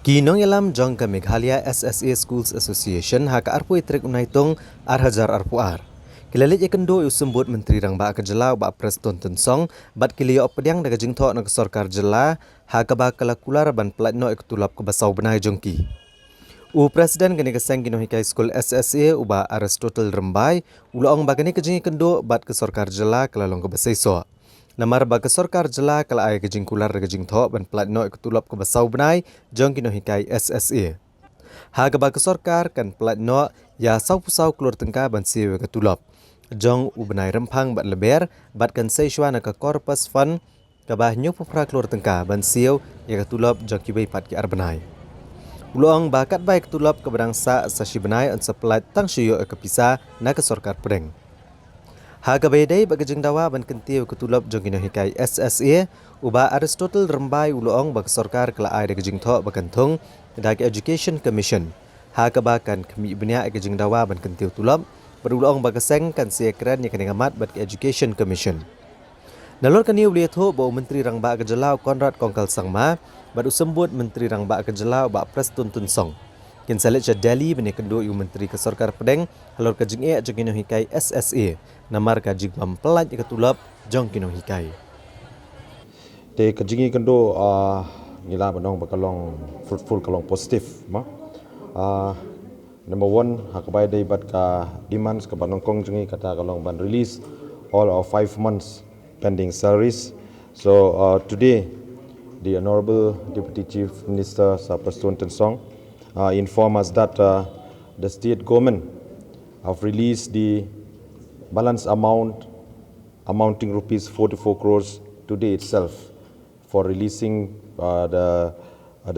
Kinong ilam jong ka Meghalaya SSA Schools Association haka arpu itrik unaitong arhajar arpuar. Kilalit ikendo usembut Menteri Rang Ba Kejelau Ba Preston Tensong bat kiliyo pediang daga jingtho na kesorkar jela haka ba kalakular ban platno ikutulap ke basau benai jongki. Presiden gani keseng kinohikai School SSA uba Aristotle Rembai uloong bagani kejing ikendo bat kesorkar jela kelalong ke basaiso. Namar baga sorkar jela kala ay kejing kular kejing tho ban platno ikutulap ke basau benai jong kino hikai SSA. Haga baga sorkar kan platno ya sau pusau keluar tengka ban siwe ketulap. Jong ubenai rempang bat leber bat kan seishwa na ke corpus fund kabah nyu pupra keluar tengka ban siwe ya ketulap jong kibai pat ki arbenai. Uloang bakat baik ketulap ke berangsa sashi benai an seplat tang syuyo ke pisah na ke sorkar pedeng. Haga bedai bagi jengdawa ban kentiu ketulap jong kino hikai SSA uba Aristotle Rembai uloong bagi sorkar kela ai de jingtho bakantung dagi Education Commission. Haga bakan kemi benia ke jengdawa ban kentiu tulap beruloong bagi seng kan sia keren yang kena ngamat bagi Education Commission. Nalor kaniu lihatho bau Menteri Rang Ba Kejelau Konrad Kongkal Sangma badu sembut Menteri Rang Ba Kejelau Ba Preston Tensong. Kin salit Delhi bini kendo yu Menteri ke Sorkar Pedeng halor ke jing jong kino hikai SSA namar ka jing mampelaj ke tulap jong kino hikai. Te ke jing kendo ngila banong bakalong fruitful kalong positif ma. Number one hakabai day bat ka demands ka banong kong jing kata kalong ban release all of 5 months pending salaries. So today the Honorable Deputy Chief Minister Sir Preston Tensong inform us that the state government have released the balance amount amounting rupees 44 crores today itself for releasing the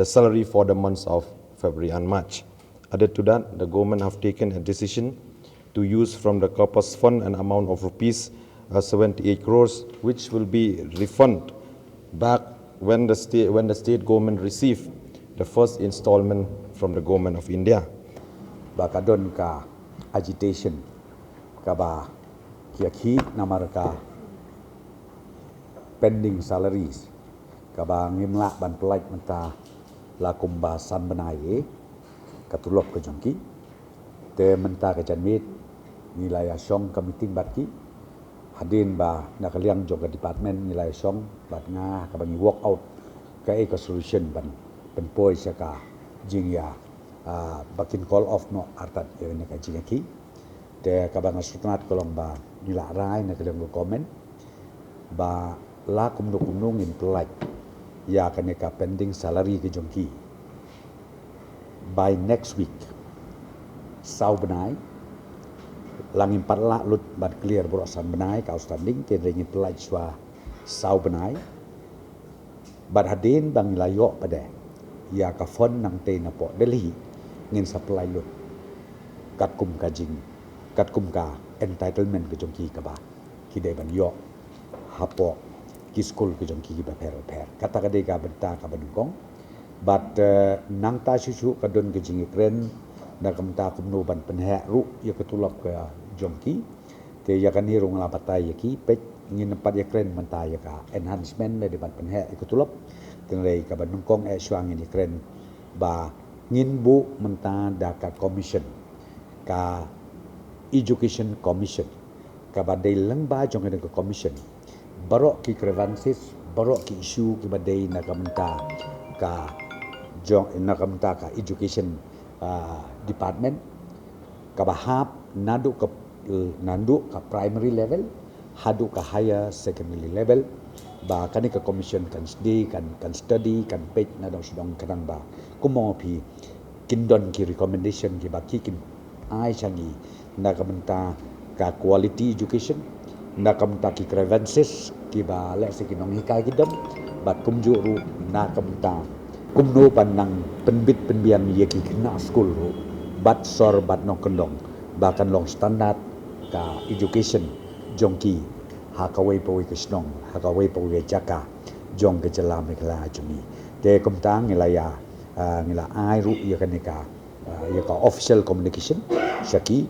salary for the months of February and March. Added to that, the government have taken a decision to use from the corpus fund an amount of rupees 78 crores, which will be refunded back when the state government receive the first installment from the government of India. Bakadon ka agitation kaba kiaki namar ka pending salaries kaba ngimla ban pelaj menta lakum basan benai katulop ke jongki te menta ke janmit nilai song committee batki hadin ba nakaliang joga department nilai song bat nga kabangi walk out ka e solution ban penpoi saka jingya bakin call off no artat ne ka jingaki te kabang sutnat kolong ba nila rai na kalong komen ba la kumnung in pelaj ya kaneka pending salary ke jongki by next week sau benai langin patla lut bat clear borosan benai ka outstanding te ringin pelaj swa sau benai bat hadin bang layo pada ya ka fon nang te na po Delhi ngin supply lut kat kum ka jing kat kum ka entitlement ke jongki ka ba ki de ban yo hapo ki school ke jongki ba per kata ka de ka benta ka banungkong but nang ta susu ka don ke jing kren na kam ta kum no ban penha ru ya ketulap ke jongki te ya kan hirung la patai ya ki pet ngin pat ya kren menta ya ka enhancement de ban penha ketulap tenglei ka banungkong swang ni kren ba ngin bu menta da ka commission ka education commission ka badai lang ba jong ka commission barok ki grievances barok ki issue ki badai na kamenta ka jong na kamenta ka education department ka bahap nadu ka primary level hadu ka higher secondary level ba kani ka commission kan study kan page na dong sedang kadang ba kumo pi kindon ki recommendation ki ba ki kin ai changi na kamenta ka quality education na kamenta ki grievances ki ba le se kinong hikai kidam ba kumju ru na kamenta kumno panang penbit penbian ye ki kena school ru bat sor bat no kendong bahkan long standard ka education jongki hakawai pawai kesnong hakawai pawai jaka jong ke jela mekla jumi te komtang ngilaya ngila ai ru ya kanika ya ka official communication syaki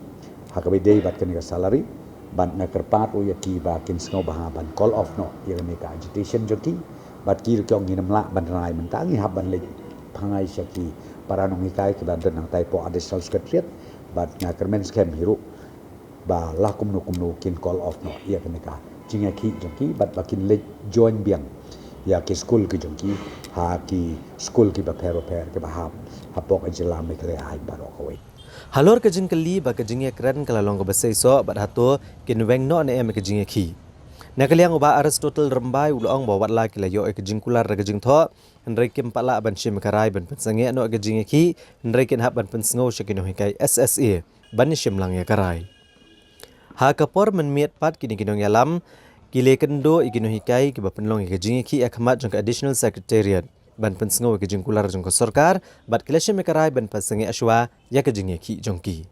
hakawai day bat kanika salary ban na kerpat u ya ki ba kin sngo ba ban call off no ya kanika agitation joki bat ki kyong nginam la ban rai mentangi hab ban le pangai syaki para nongikai ke dan nang taipo additional secretariat bat ngakermen scam hiru ba la kumnu kin call off no ia kenika jinga ki jongki bat bakin le join biang ya ki school ki jongki ha ki school ki ba pero ke ba hapok ajela me kle ai baro koi Halor ke jing kali ba ke jing kran kala long ke besai so bat hato kin weng no ne em ke jing ki nakaliang uba Aristotle rembai ulong bawat la kila yo ke jing kular ke jing tho Henry Kim pala ban shim karai ban pensange no ke jing ki Henry kin hab ban pensngo shakino hikai SSA ban shim lang ya karai ha kapor men miet pat kini kinong yalam kile kendo igino hikai ke ba penlong ke jing ki akhmat jong additional secretariat ban pensngo ke jing kular jong ko sarkar bat kila shim karai ban pensange ashwa ya ke jing ki jong ki